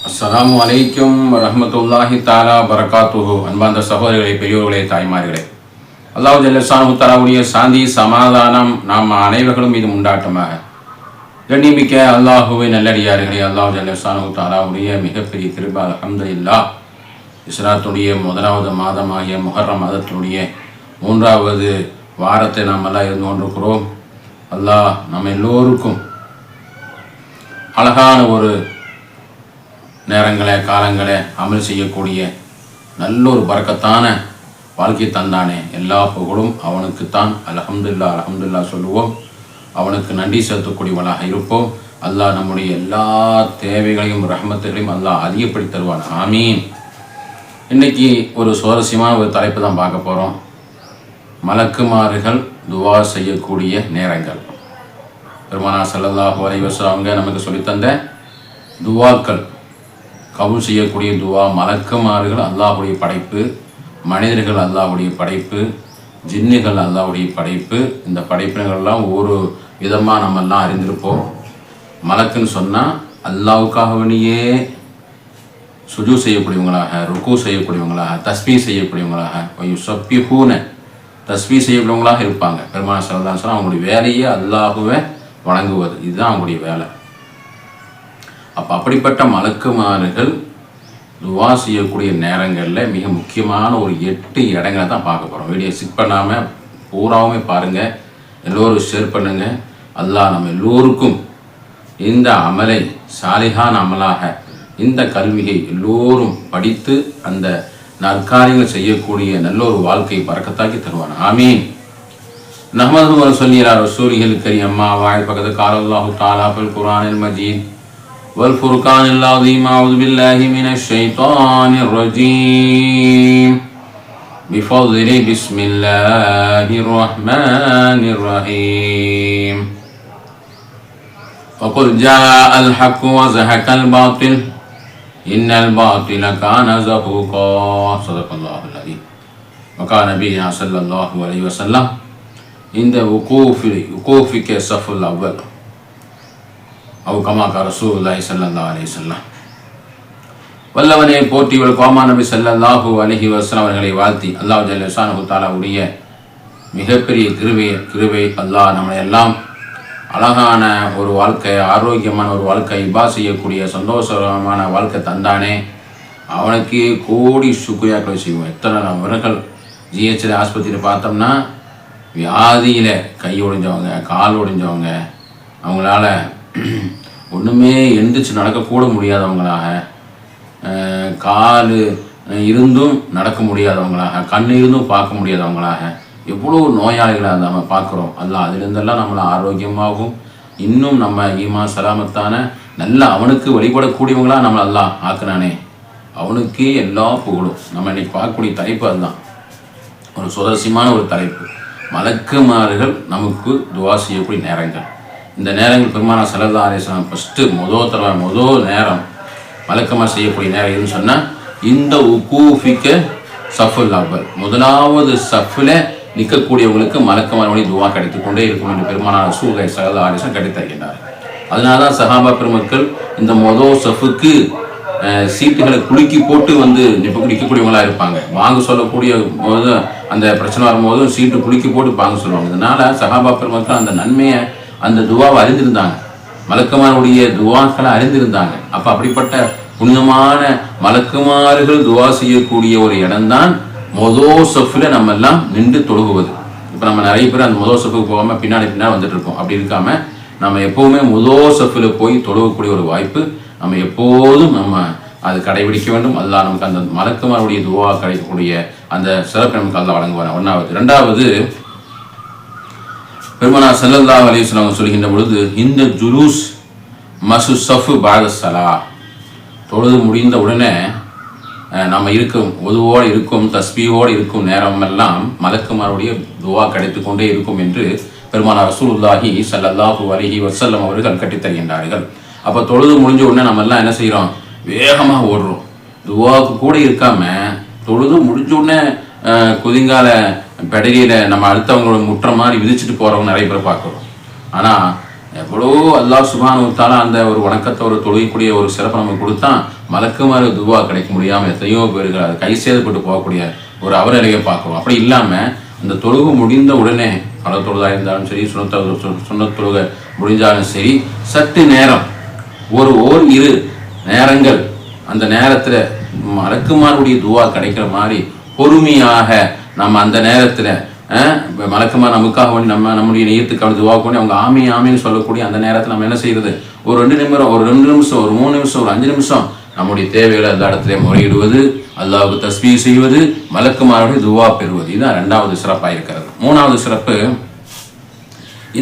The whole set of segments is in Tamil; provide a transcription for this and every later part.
அஸ்ஸலாமு அலைக்கும் வரஹ்மத்துல்லாஹி தஆலா பரகாத்துஹு. அன்பார்ந்த சகோதரர்களே, பெரியோர்களே, தாய்மார்களே, அல்லாஹ் ஜல்லஷானஹு தஆலாவுடைய சாந்தி சமாதானம் நாம் அனைவர்களும் மீது உண்டாட்டமாக. கண்ணியமிக்க அல்லாஹுவை நல்லடியார்களே, அல்லாஹ் ஜல்லஷானஹு தஆலாவுடைய மிகப்பெரிய கிருபை, அல்ஹம்துலில்லாஹ். இஸ்லாத்துடைய முதலாவது மாதமாகிய முஹர்ரம் மாதத்தினுடைய 3வது வாரத்தை நாம் எல்லாம் இருந்து கொண்டிருக்கிறோம். அல்லாஹ் நம்ம எல்லோருக்கும் அழகான ஒரு நேரங்களை காலங்களை அமல் செய்யக்கூடிய நல்ல ஒரு பரக்கத்தான வாழ்க்கை தந்தானே. எல்லா புகழும் அவனுக்குத்தான். அல்ஹம்துலில்லாஹ் அல்ஹம்துலில்லாஹ் சொல்லுவோம். அவனுக்கு நன்றி செலுத்தக்கூடியவனாக இருப்போம். அல்லாஹ் நம்முடைய எல்லா தேவைகளையும் ரஹ்மத்துகளையும் அல்லாஹ் அதிகப்படுத்தி தருவான். ஆமீன். இன்னைக்கு ஒரு சுவாரஸ்யமான ஒரு தலைப்பு தான் பார்க்க போகிறோம். மலக்குமார்கள் துவா செய்யக்கூடிய நேரங்கள். பெருமானார் ஸல்லல்லாஹு அலைஹி வஸல்லம் அவங்க நமக்கு சொல்லித்தந்த துவாக்கள், கபூல் செய்யக்கூடிய துவா. மலக்குமார்கள் அல்லாஹ்வுடைய படைப்பு, மனிதர்கள் அல்லாஹ்வுடைய படைப்பு, ஜின்னுகள் அல்லாஹ்வுடைய படைப்பு. இந்த படைப்பினர்கள்லாம் ஒரு விதமாக நம்மெல்லாம் அறிந்திருப்போம். மலக்குன்னு சொன்னால் அல்லாஹ்வுக்காகவனையே சுஜூ செய்யக்கூடியவங்களாக, ருக்கு செய்யக்கூடியவங்களாக, தஸ்பீ செய்யக்கூடியவங்களாக, யுஸப்பிஹூன தஸ்பீ செய்யக்கூடியவங்களாக இருப்பாங்க. பெருமானார் ஸல்லல்லாஹு அலைஹி வஸல்லம் அவங்களுடைய வேலையே அல்லாஹ்வை வணங்குவது, இதுதான் அவங்களுடைய வேலை. அப்படிப்பட்ட மலக்குமார்கள் துவா செய்யக்கூடிய நேரங்களில் மிக முக்கியமான ஒரு 8 இடங்களை தான் பார்க்க போகிறோம். வீடியோ ஸ்கிப் பண்ணாமல் பூராவுமே பாருங்கள், எல்லோரும் ஷேர் பண்ணுங்கள். அல்லாஹ் நம்ம எல்லோருக்கும் இந்த அமலை சாலிஹான அமலாக, இந்த கல்வியை எல்லோரும் படித்து அந்த நற்காரியங்கள் செய்யக்கூடிய நல்ல ஒரு வாழ்க்கையை பரக்கத்தாக்கி தருவான். ஆமீன். நஹ்மதுஹு வ நுஸல்லி அலா ரசூலிஹில் கரீம். அம்மா பஅத். ஃபகத் கால அல்லாஹு தஆலா ஃபில் குர்ஆனில் மஜீத் والفرقان العظيم. أعوذ بالله من الشيطان الرجيم. بفضل بسم الله الرحمن الرحيم. وقل جاء الحق وزهق الباطل إن الباطل كان زهوقا. صدق الله العظيم. وقال نبينا صلى الله عليه وسلم عند وقوفك الصف الأول அவு கமாக்கா ரசூலுல்லாஹி ஸல்லல்லாஹு அலைஹி வஸல்லம். வல்லவனே போற்றிவள் கோமா நபி ஸல்லல்லாஹு அலைஹி வஸல்லம் அவர்களை வாழ்த்தி அல்லாஹ் ஜல்லஷானஹு தஆலாவுடைய மிகப்பெரிய கிருபை அல்லாஹ் நம்மை எல்லாம் அழகான ஒரு வாழ்க்கை, ஆரோக்கியமான ஒரு வாழ்க்கை, இபா செய்யக்கூடிய சந்தோஷமான வாழ்க்கை தந்தானே. அவனுக்கு கோடி சுக்ரியாக்களை செய்வோம். எத்தனை அவர்கள் ஜிஹெச்ல ஆஸ்பத்திரியில் பார்த்தோம்னா வியாதியில் கை ஒடிஞ்சவங்க, கால் ஒடிஞ்சவங்க, அவங்களால ஒன்றுமே எந்திரிச்சு நடக்கக்கூட முடியாதவங்களாக, கால் இருந்தும் நடக்க முடியாதவங்களாக, கண் இருந்தும் பார்க்க முடியாதவங்களாக எவ்வளோ நோயாளிகளை நம்ம பார்க்குறோம். அல்லாஹ் அதிலிருந்தெல்லாம் நம்மளை ஆரோக்கியமாகவும் இன்னும் நம்ம ஈமா சலாமத்தான நல்ல அவனுக்கு வழிபடக்கூடியவங்களாக நம்மளை அல்லாஹ் ஆக்குனானே. அவனுக்கே எல்லா புகழும். நம்ம இன்னைக்கு பார்க்கக்கூடிய தலைப்பு அதுதான். ஒரு சுவாரஸ்யமான ஒரு தலைப்பு. மலக்குமார்கள் நமக்கு துவா செய்யக்கூடிய நேரங்கள். இந்த நேரங்கள் பெருமானார் ஸல்லல்லாஹு அலைஹி வஸல்லம் ஃபஸ்ட்டு முதல் நேரம் மலக்குமார் செய்யக்கூடிய நேரம் எதுன்னு சொன்னால் இந்த உகூஃபிக்க சஃபுல் அவ்வல், முதலாவது சஃபில் நிற்கக்கூடியவங்களுக்கு மலக்குமார்களுடைய துவா கிடைத்து கொண்டே இருக்கும் என்று பெருமானார் ரசூலுல்லாஹி ஸல்லல்லாஹு அலைஹி வஸல்லம் கட்டி தருகின்றார். அதனால தான் சஹாபா பெருமக்கள் இந்த முதல் சஃபுக்கு சீட்டுகளை குலுக்கி போட்டு வந்து நிற்கக்கூடியவங்களாக இருப்பாங்க. வாங்க சொல்லக்கூடிய போது அந்த பிரச்சனை வரும்போதும் சீட்டு குலுக்கி போட்டு வாங்க சொல்லுவாங்க. இதனால் சஹாபா பெருமக்கள் அந்த நன்மையை, அந்த துவாவை அறிந்திருந்தாங்க, மலக்குமாருடைய துவாக்களை அறிந்திருந்தாங்க. அப்போ அப்படிப்பட்ட புனிதமான மலக்குமார்கள் துவா செய்யக்கூடிய ஒரு இடம்தான் மொதல் சஃபில் நம்ம எல்லாம் நின்று தொழுகுவது. இப்போ நம்ம நிறைய பேர் அந்த முதல் சஃபுக்கு போகாமல் பின்னாடி வந்துட்டு இருக்கோம். அப்படி இருக்காமல் நம்ம எப்போவுமே முதல் சஃபில் போய் தொழுகக்கூடிய ஒரு வாய்ப்பு நம்ம எப்போதும் நம்ம அது கடைபிடிக்க வேண்டும். அல்லாஹ் நமக்கு அந்த மலக்குமாருடைய துவா கிடைக்கக்கூடிய அந்த சிறப்பு நமக்கு அல்லாஹ் வழங்குவார். 1வது. 2வது, பெருமானார் ஸல்லல்லாஹு அலைஹி வஸல்லம் சொல்கின்ற பொழுது இந்த ஜுலூஸ் மசு சஃபு பாத ஸலா, தொழுது முடிந்த உடனே நம்ம இருக்கும் ஒதுவோடு இருக்கும் தஸ்பீஹோடு இருக்கும் நேரமெல்லாம் மலக்குமாருடைய துவா கிடைத்து கொண்டே இருக்கும் என்று பெருமானார் ரசூலுல்லாஹி ஸல்லல்லாஹு அலைஹி வஸல்லம் அவர்கள் கட்டித்தருகின்றார்கள். அப்போ தொழுது முடிஞ்ச உடனே நம்ம எல்லாம் என்ன செய்கிறோம்? வேகமாக ஓடுறோம். துவாவுக்கு கூட இருக்காமல் தொழுது முடிஞ்ச உடனே குதிங்கால பெடலியில் நம்ம அடுத்தவங்களோட முற்ற மாதிரி விதிச்சுட்டு போகிறவங்க நிறைய பேர் பார்க்குறோம். ஆனால் எவ்வளோ அல்லாஹ் சுப்ஹானஹு வ தஆலா அந்த ஒரு வணக்கத்தை ஒரு தொழுகக்கூடிய ஒரு சிறப்பை நமக்கு கொடுத்தா மலக்குமாறு துவா கிடைக்க முடியாமல் எத்தனையோ பேர்கள் அது கை சேதப்பட்டு போகக்கூடிய ஒரு அவநிலையை பார்க்குறோம். அப்படி இல்லாமல் அந்த தொழுகை முடிந்த உடனே பல தொழுதாக இருந்தாலும் சரி சுன்னத் தொழுகை முடிஞ்சாலும் சரி சற்று நேரம் இரு நேரங்கள் அந்த நேரத்தில் மலக்குமாருடைய துவா கிடைக்கிற மாதிரி பொறுமையாக நம்ம அந்த நேரத்தில் மலக்குமார் நமக்காக வேண்டி நம்முடைய நியத்துக்காக துவா பண்ணி அவங்க ஆமின்னு சொல்லக்கூடிய அந்த நேரத்தில் நம்ம என்ன செய்யறது ஒரு 2 நிமிடம் ஒரு 2 நிமிஷம் ஒரு 3 நிமிஷம் ஒரு 5 நிமிஷம் நம்முடைய தேவைகளை அந்த இடத்துல முறையிடுவது, அல்லாஹ்வுக்கு தஸ்பீஹ் செய்வது, மலக்குமாருடைய துவா பெறுவது. இதுதான் 2வது சிறப்பாக இருக்கிறது. 3வது சிறப்பு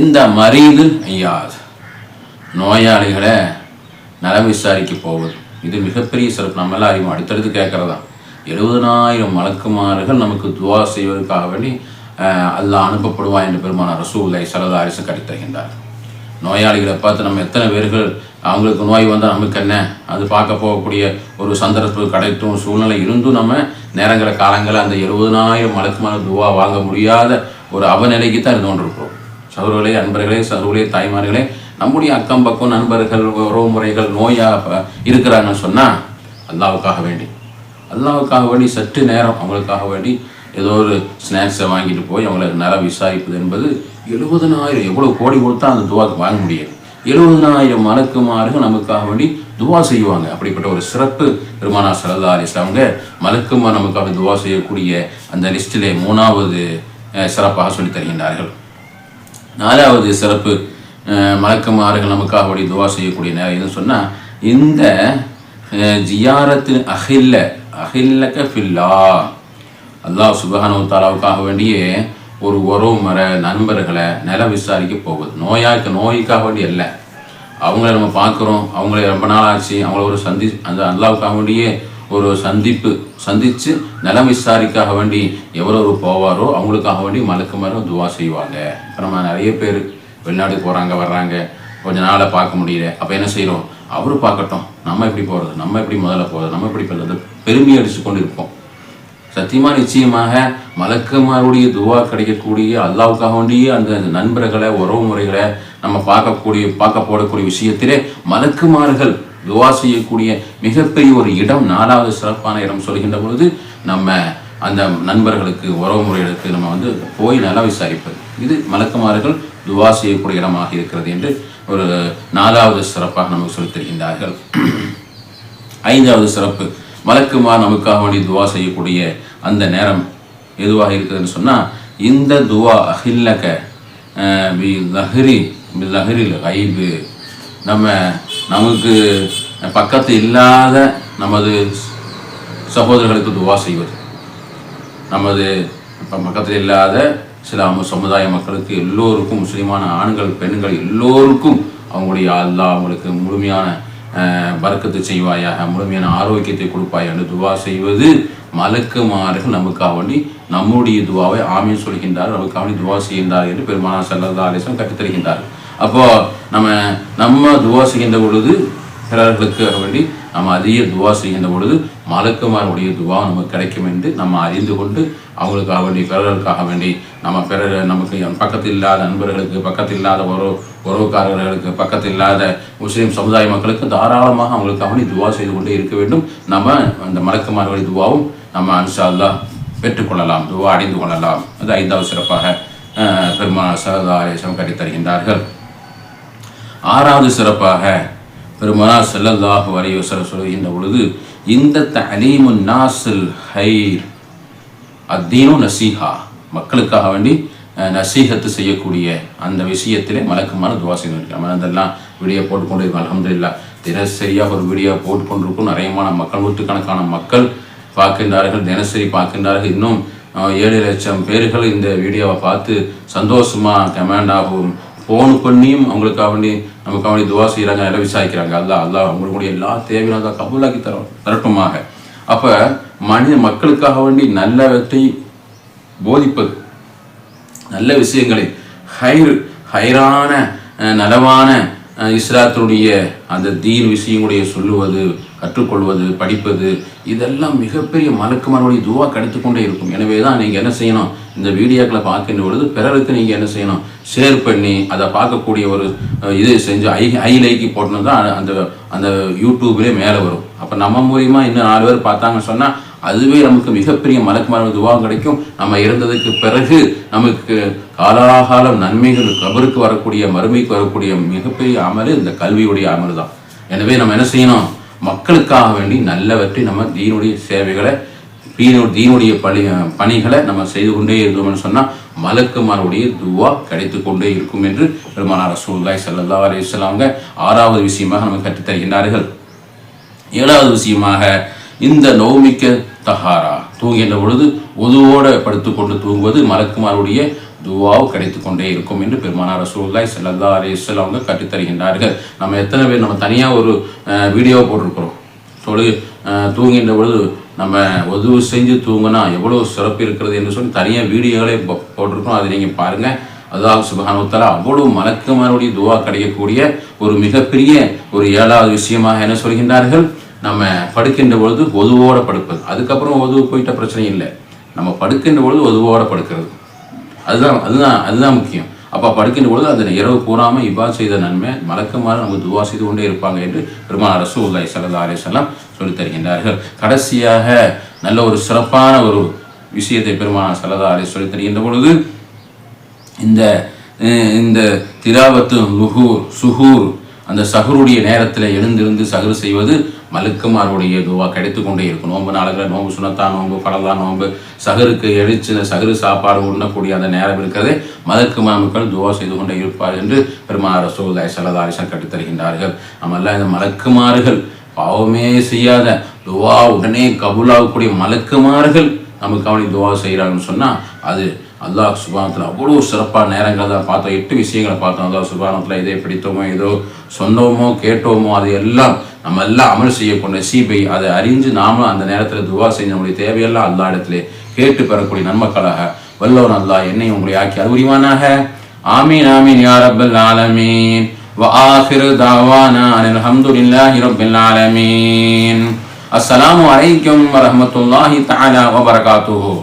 இந்த மரீது ஐயாத் நோயாளிகளை நலம் விசாரிக்க போவது. இது மிகப்பெரிய சிறப்பு. நம்ம எல்லாம் அறிவோம், அடுத்தடுத்து கேட்கறதா 70,000 மலக்குமார்கள் நமக்கு துவா செய்வதற்காக வேண்டி அல்லாஹ் அனுப்பப்படுவான் என்று பெருமானார் ரசூலுல்லாஹி ஸல்லல்லாஹு அலைஹி வஸல்லம் கற்றுத்தருகின்றார். நோயாளிகளை பார்த்து நம்ம எத்தனை பேர்கள் அவங்களுக்கு நோய் வந்தால் நமக்கு என்ன அது பார்க்க போகக்கூடிய ஒரு சந்தர்ப்பம் கிடைத்தும் சூழ்நிலை இருந்தும் நம்ம நேரங்கள காலங்களில் அந்த 70,000 மலக்குமான துவா வாங்க முடியாத ஒரு அவநிலைக்கு தான் இருந்து கொண்டிருக்கிறோம். சகோதரர்களே, அன்பர்களே, சகோதரர்களே, தாய்மார்களே, நம்முடைய அக்கம் பக்கம் நண்பர்கள் உறவு முறைகள் நோயாக இருக்கிறாங்கன்னு சொன்னால் அல்லாஹ்வுக்காக வேண்டி சற்று நேரம் அவங்களுக்காக வேண்டி ஏதோ ஒரு ஸ்நாக்ஸை வாங்கிட்டு போய் அவங்களுக்கு நல விசாரிப்பது என்பது 70,000 எவ்வளோ கோடி கொடுத்தா அந்த துவாக்கு வாங்க முடியாது. 70,000 மலக்குமார்கள் நமக்காக வேண்டி துவா செய்வாங்க. அப்படிப்பட்ட ஒரு சிறப்பு பெருமானார் ஸல்லல்லாஹு அலைஹி வஸல்லம் அவங்க மலக்குமார் நமக்காக துவா செய்யக்கூடிய அந்த லிஸ்டிலே 3வது சிறப்பாக சொல்லித் தருகின்றார்கள். 4வது சிறப்பு மலக்குமார்கள் நமக்காக வேண்டி துவா செய்யக்கூடிய நேரம் எதுன்னு சொன்னால் இந்த ஜியாரத்து அஹில்லக ஃபில்லா அல்லாஹ் சுப்ஹானஹு வ தஆலாவுக்காக வேண்டியே ஒரு உறவு முறை நண்பர்களை நலம் விசாரிக்க போகுது. நோய்க்காக வேண்டி அல்ல, அவங்கள நம்ம பார்க்குறோம், அவங்கள ரொம்ப நாள் ஆச்சு, அவங்கள ஒரு அந்த அல்லாஹ்வுக்காக வேண்டியே ஒரு சந்தித்து நலம் விசாரிக்காக வேண்டி எவ்வளோ போவாரோ அவங்களுக்காக வேண்டி மலக்குமாரும் துவா செய்வாங்க. இப்போ நம்ம நிறைய பேர் வெளிநாட்டுக்கு போகிறாங்க வர்றாங்க, கொஞ்ச நாளை பார்க்க முடியல. அப்போ என்ன செய்கிறோம், அவரு பார்க்கட்டும், நம்ம எப்படி போகிறது, நம்ம எப்படி முதல்ல போகிறது, நம்ம எப்படி பெருமை அடித்து கொண்டு இருப்போம். சத்தியமாக நிச்சயமாக மலக்குமாருடைய துவா கிடைக்கக்கூடிய அல்லாஹ்வுக்காக வேண்டிய அந்த நண்பர்களை உறவு முறைகளை நம்ம பார்க்க போடக்கூடிய விஷயத்திலே மலக்குமார்கள் துவா செய்யக்கூடிய மிகப்பெரிய ஒரு இடம் 4வது சிறப்பான இடம் சொல்கின்ற பொழுது நம்ம அந்த நண்பர்களுக்கு உறவு முறைகளுக்கு நம்ம போய் நல விசாரிப்பது. இது மலக்குமார்கள் துவா செய்யக்கூடிய இடமாக இருக்கிறது என்று ஒரு 4வது சிறப்பாக நமக்கு சொல்லித் தருகின்றார்கள். 5வது சிறப்பு மலக்குமார் நமக்காக வேண்டி துவா செய்யக்கூடிய அந்த நேரம் எதுவாக இருக்குதுன்னு சொன்னால் இந்த துவா அஹில்லக பிலஹரில் கைபு நமக்கு பக்கத்து இல்லாத நமது சகோதரர்களுக்கு துவா செய்வது, நமது பக்கத்தில் இல்லாத சில சமுதாய மக்களுக்கு எல்லோருக்கும் முஸ்லிமான ஆண்கள் பெண்கள் எல்லோருக்கும் அவங்களுடைய அல்லாஹ் அவங்களுக்கு முழுமையான பரக்கத்து செய்வாயாக, முழுமையான ஆரோக்கியத்தை கொடுப்பாய் என்று துவா செய்வது மலக்குமார்கள் நமக்காக வேண்டி நம்முடைய துவாவை ஆமீன் சொல்கின்றார், நமக்காக வேண்டி துவா செய்கின்றார் என்று பெருமானார் ஸல்லல்லாஹு அலைஹி வஸல்லம் கற்றுத்தருகின்றார். அப்போ நம்ம துவா செய்கின்ற பொழுது பிறர்களுக்காக வேண்டி நம்ம அதிக துவா செய்கின்ற பொழுது மலக்குமாருடைய துவா நமக்கு கிடைக்கும் என்று நம்ம அறிந்து கொண்டு அவங்களுக்காக வேண்டி பிறர்களுக்காக வேண்டி நமக்கு பக்கத்தில் இல்லாத நண்பர்களுக்கு, பக்கத்தில் இல்லாத உறவுக்காரர்களுக்கு, பக்கத்தில் இல்லாத முஸ்லீம் சமுதாய மக்களுக்கு தாராளமாக அவங்களுக்காக வேண்டி துவா செய்து கொண்டே இருக்க வேண்டும். நம்ம அந்த மலக்குமார்களுடைய துவாவும் நம்ம இன்ஷா அல்லாஹ் பெற்றுக்கொள்ளலாம், துவா அடைந்து கொள்ளலாம். அது 5வது சிறப்பாக பெருமானார் ஸல்லல்லாஹு அலைஹி வஸல்லம் கற்றுத் தருகின்றார்கள். 6வது சிறப்பாக பெருமானார் ஸல்லல்லாஹு அலைஹி வஸல்லம் சொல்கின்ற பொழுது இந்த தஅலீமுன் நாஸில் ஹைர் அத்தீனு நசீஹா மக்களுக்காக வேண்டி நசீஹத்து செய்யக்கூடிய அந்த விஷயத்திலே மலக்குமார் துவா செய்யணும். நம்ம அதெல்லாம் வீடியோ போட்டுக்கொண்டு இருக்கோம். அல்ஹம்துலில்லாஹ் தினசரியாக ஒரு வீடியோ போட்டுக்கொண்டிருக்கும். நிறையமான மக்கள், நூற்றுக்கணக்கான மக்கள் பார்க்கின்றார்கள், தினசரி பார்க்கின்றார்கள். இன்னும் 7 லட்சம் பேர்கள் இந்த வீடியோவை பார்த்து சந்தோஷமாக கமெண்டாகவும் ஃபோன் பண்ணியும் அவங்களுக்காக வேண்டி நமக்காக வேண்டி துவா செய்கிறாங்க, எல்லாம் விசாரிக்கிறாங்க. அல்லாஹ் அவங்களுடைய எல்லா தேவையும் அதை கபூலாக்கி தரட்டுமாக. அப்போ மக்களுக்காக வேண்டி நல்லவற்றை போதிப்பது, நல்ல விஷயங்களை ஹைரான நலவான இஸ்லாத்தினுடைய அந்த தீன் விஷயங்களுடைய சொல்லுவது, கற்றுக்கொள்வது, படிப்பது, இதெல்லாம் மிகப்பெரிய மலக்குமாருடைய துவா கிடைத்துக்கொண்டே இருக்கும். எனவே தான் நீங்கள் என்ன செய்யணும், இந்த வீடியோக்களை பார்க்கின்ற பொழுது பிறருக்கு நீங்கள் என்ன செய்யணும், ஷேர் பண்ணி அதை பார்க்கக்கூடிய ஒரு இது செஞ்சு ஐலைக்கு போட்டணும் தான் அந்த அந்த யூடியூப்லேயே மேலே வரும். அப்போ நம்ம மூலிமா இன்னும் 4 பேர் பார்த்தாங்கன்னு சொன்னால் அதுவே நமக்கு மிகப்பெரிய மலக்குமார துவா கிடைக்கும். நம்ம இறந்ததுக்கு பிறகு நமக்கு காலாகாலம் நன்மைகள், கபருக்கு வரக்கூடிய, மறுமைக்கு வரக்கூடிய மிகப்பெரிய அமல் இந்த கல்வியுடைய அமல் தான். எனவே நம்ம என்ன செய்யணும், மக்களுக்காக வேண்டி நல்லவற்றை நம்ம தீனுடைய சேவைகளை, தீனுடைய பணிகளை நம்ம செய்து கொண்டே இருந்தோம்னு சொன்னால் மலக்குமாருடைய துவா கிடைத்து கொண்டே இருக்கும் என்று பெருமானார் ரசூலுல்லாஹி ஸல்லல்லாஹு அலைஹி வஸல்லம் 6வது விஷயமாக நமக்கு கற்றுத்தருகின்றார்கள். 7வது விஷயமாக இந்த நௌமிக்க தஹாரா, தூங்குகின்ற பொழுது உதுவோடு படுத்துக்கொண்டு தூங்குவது மலக்குமாருடைய துவாவு கிடைத்து கொண்டே இருக்கும் என்று பெருமானார் ரசூலுல்லாஹி ஸல்லல்லாஹு அலைஹி வஸல்லம் கற்றுத்தருகின்றார்கள். நம்ம எத்தனை பேர் நம்ம தனியாக ஒரு வீடியோ போட்டிருக்கிறோம். தூங்குகின்ற பொழுது நம்ம உது செஞ்சு தூங்கினா எவ்வளோ சிறப்பு இருக்கிறது என்று சொல்லி தனியாக வீடியோகளே போட்டிருக்கோம். அதை நீங்கள் பாருங்கள். அல்லாஹ் சுப்ஹானஹு வ தஆலா அவ்வளோ மலக்குமாருடைய துவா கிடைக்கக்கூடிய ஒரு மிகப்பெரிய ஒரு 7வது விஷயமாக என்ன சொல்கின்றார்கள், நம்ம படுக்கின்ற பொழுது ஒதுவோடு படுப்பது. அதுக்கப்புறம் ஒதுவு போயிட்ட பிரச்சனை இல்லை, நம்ம படுக்கின்ற பொழுது ஒதுவோடு படுக்கிறது, அதுதான் முக்கியம். அப்போ படுக்கின்ற பொழுது அந்த இரவு கூறாமல் இபாத் செய்த நன்மை மலக்குமாறு நமக்கு துவா செய்து கொண்டே இருப்பாங்க என்று பெருமானார் ரசூலுல்லாஹி ஸல்லல்லாஹு அலைஹி வஸல்லம் சொல்லித் தருகின்றார்கள். கடைசியாக நல்ல ஒரு சிறப்பான ஒரு விஷயத்தை பெருமானார் ஸல்லல்லாஹு அலைஹி சொல்லித் தருகின்ற பொழுது இந்த திலாவத்து லுஹூர் சுஹூர், அந்த சஹருடைய நேரத்தில் எழுந்திருந்து சஹர் செய்வது மலக்குமாருடைய துவா கிடைத்து கொண்டே இருக்கும். நோன்பு நாளுகளில் நோன்பு சுனத்தா நோன்பு, பரலா நோன்பு, சஹருக்கு எழுச்சி சஹரு சாப்பாடு உண்ணக்கூடிய அந்த நேரம் இருக்கிறதே மலக்குமார் மக்கள் துவா செய்து கொண்டே இருப்பார் என்று பெருமானார் ரசூலுல்லாஹி ஸல்லல்லாஹு அலைஹி வஸல்லம் கற்றுத் தருகின்றார்கள். நம்மெல்லாம் இந்த மலக்குமார்கள், பாவமே செய்யாத துவா உடனே கபூலாகக்கூடிய மலக்குமார்கள் நமக்கு அவனை துவா செய்கிறாங்கன்னு சொன்னால் அது அல்லாஹ் சுப்ஹானஹு வ தஆலா அவ்வளோ சிறப்பான நேரங்கள் தான் பார்த்தோம். 8 விஷயங்களை பார்த்தோம். அல்லாஹ் சுப்ஹானஹு வ தஆலா எதை பிடித்தோமோ, ஏதோ சொன்னோமோ கேட்டோமோ அது எல்லாம் நம்ம எல்லாம் அமல் செய்யக்கூடிய நசீபை அதை அறிஞ்சு நாமளும் அந்த நேரத்தில் துவா செய்ய நம்முடைய தேவையெல்லாம் அல்லா இடத்துல கேட்டு பெறக்கூடிய நன்மக்களாக வல்லவன் அல்லாஹ் என்னை உங்களை ஆக்கி அறிவுரிவானாக. ஆமீன் ஆமீன் யா ரப்பல் ஆலமீன். வ ஆகிரு தஅவானா அனில் ஹம்துலில்லாஹி ரப்பில் ஆலமீன். அஸ்ஸலாமு அலைக்கும் வ ரஹ்மத்துல்லாஹி தஆலா வ பரகாத்துஹு.